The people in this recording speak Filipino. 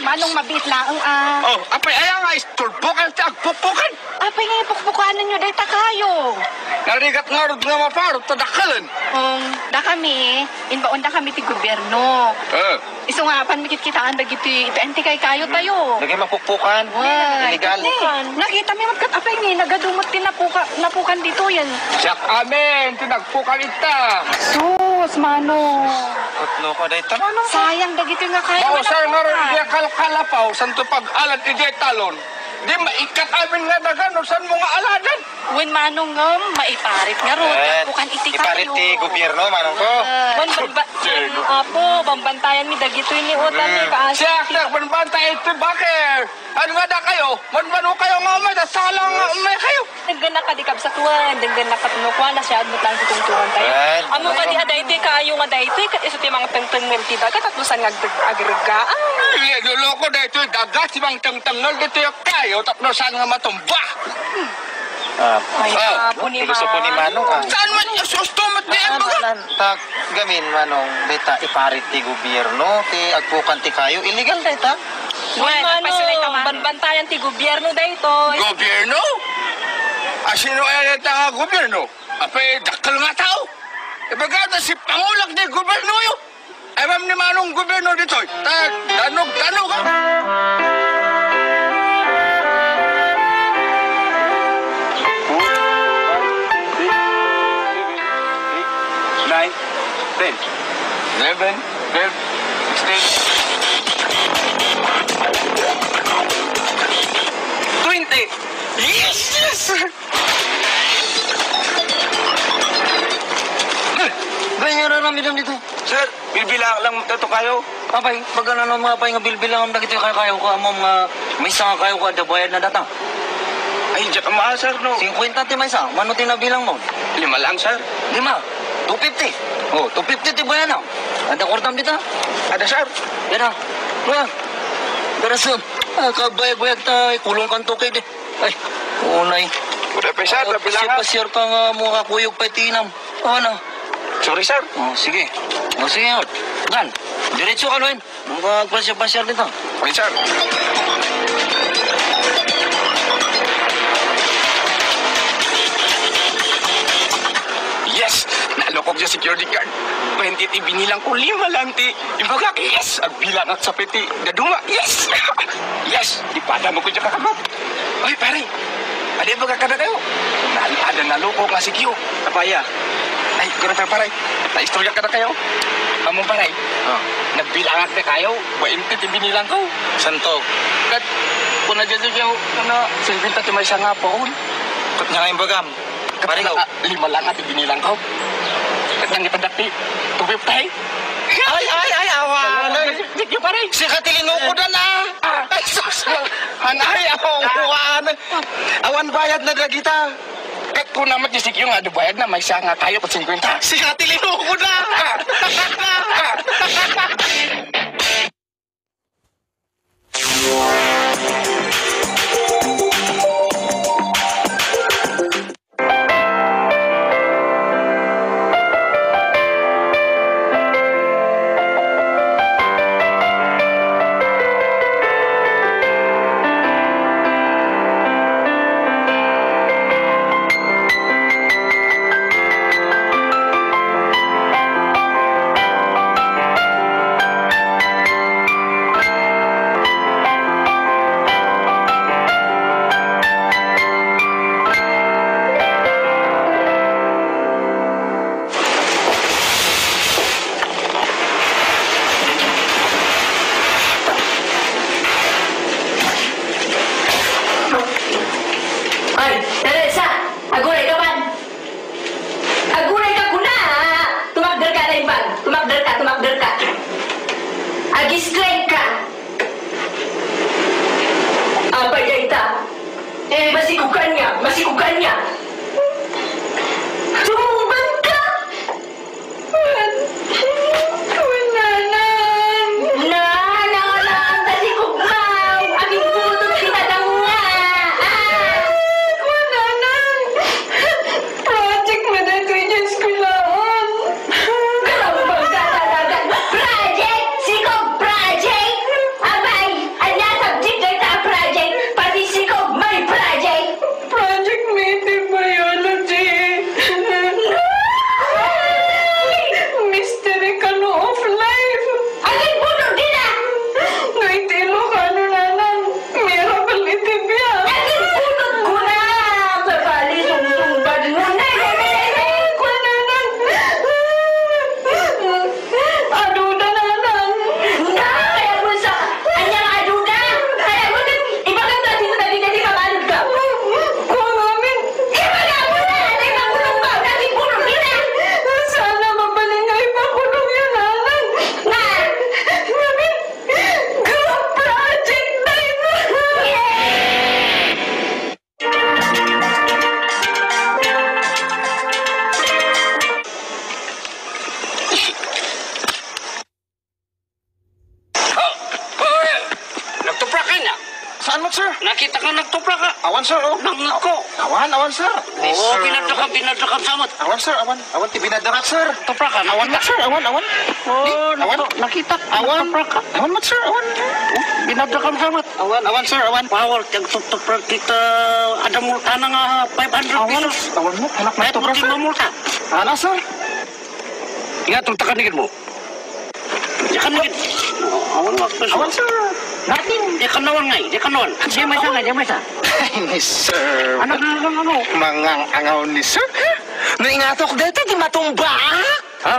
Manong mabit lang Oh, apay ayaw nga isturbukan sa agpupukan. Apay nga ipukbukanan nyo dahil kayo. Narigat nga rod nga maparot, tadakalan. Da kami, inbaon da kami ti gobyerno. Iso nga, panmikit kitaan da gitu, ito enti kay kayo tayo. Lagi mapukpukan. Illegal. Nakita mi matkat apay ni, nagadumot din napukan dito yan. Siyak amin, tinagpukan ita. Sus, Manong. Kutlo ko dahil tanong. Sayang da gitu nga kayo. Mausar nga rin niya kalkalapaw, santo pag-alat iti talon. Di maikat amin nga dagan, saan mo nga aladan? Wen Manong maiparit nga ro. Bukan iti kayo. Iparit ti gobyerno, Manong ko. Bambantayan mi dagito ni Otan ni kaas. Siyak, banbantay ito, bakit? Ano nga da kayo? Manmano kayo nga umay, salang nga umay kayo. Daggan na kadikab sa tuwan, daggan na katunukwan na siya, admot lang tutungtungan tayo. Amo ka di aday ti kayo nga dahi ito, iso ti mga tengteng melti dagat, at lusan nga agregaan. Luloko da ito, dagat, si mga tengtengal dito yung kayo, tapno saan nga matumba. Gusto po ni Manong Saan man yung sustumat niya baga? Tak gamin Manong dita iparit ti gobyerno ti agpukan ti kayo illegal dita. Banbantayan ti gobyerno dito. Gobyerno? Sino ay nga gobyerno? Apay, dakal nga tao. Ibagata si Pangulag ni gobyerno yun. Ay ma'am ni Manong gobyerno dito. Tanog ka. 10, 11, 12, 16, 20. Yes! Ganyan na namin dito. Sir, bilbilang lang ito kayo. Papay, pag ano mga pay nga bilbilang ang dagito kayo ko amo mga may isa kayo ko ada bayad na data. Ay, diyan ka mahal, sir, no? 50 ti may isa, mano tinabilang mo? 5 lang, sir. 5, 250. Oh, 250 ti bayad na. Ada kortam dito. Ada, sir. Yan na. Wala. Pero sir, kabayag-bayag tayo, kulong kanto kayo di. Ay, unay. Udah pa, sir, bilang Pasir pa nga mga kuyog pa itinam. Ano? Sorry, sir. Oh, sige. Oh, sige. Dan, diretso ka noin. Magpasir-pasir dito. Okay, sir. Yes! Nalokog sa security guard. 20 ti binilang ko, 5 lang ti. Imbaga, yes! Ang bilang at sapit ti. Daduma, yes! Yes! Ipada mo ko dyan kakamat. Ay, pare. Ada baga ka na kayo. Ada nalokog nga si Kyo. Apaya. Ay, kurang pare. Naistorya ka na kayo. Among pare. Nagbilangat na kayo. 20 ti binilang ko. Santog. Kat, kung na dyan siya, silbinta ti may sanga po. Kat nga yung bagam. Pare, 5 lang at binilang ko. Kat nang ipadakti. Tubip tayo. Ay, awan. Sige, pare. Si katilino ko na na. Ay, sus. Hanay, awan. Awan bayad na dragita. Kat kung naman si Sikyo nga, bayad na may sanga kayo pat 50. Si katilino ko na. Masikukan niya. Tumumban ka! Kunanan! Nanan! Tasikugmaw! Aming putong sinadanga! Kunanan! Project mo na ito yung skulaon. Karambang ka talaga! Project! Sikog project! Abay! sir. Nakita ka nagtupla ka. Awan, sir, oh. Nangako. Awan, sir. Oo, binadrakam samot. Awan, sir, awan. Awan, ti binadarat, sir. Tupla ka, Awan, mat, sir, awan. Oo, awan. nakita. Awan. Tupla ka. Awan, mat, sir, awan. Binadrakam samot. Awan, sir, awan. Bawal kang tupla kita ada multa nga 500 pesos. Awan mo, anak na May ito, puti sir. multa. Ana, sir. Ingat, takanigin mo. Takanigin. Awan mo. Awan, sir. Natin. Di kanawan ngay. Di kanawan. Di may sa. Ni sir. Ano? Mangang angaw ni sir. Naingatok dito, di matumbak. Ha?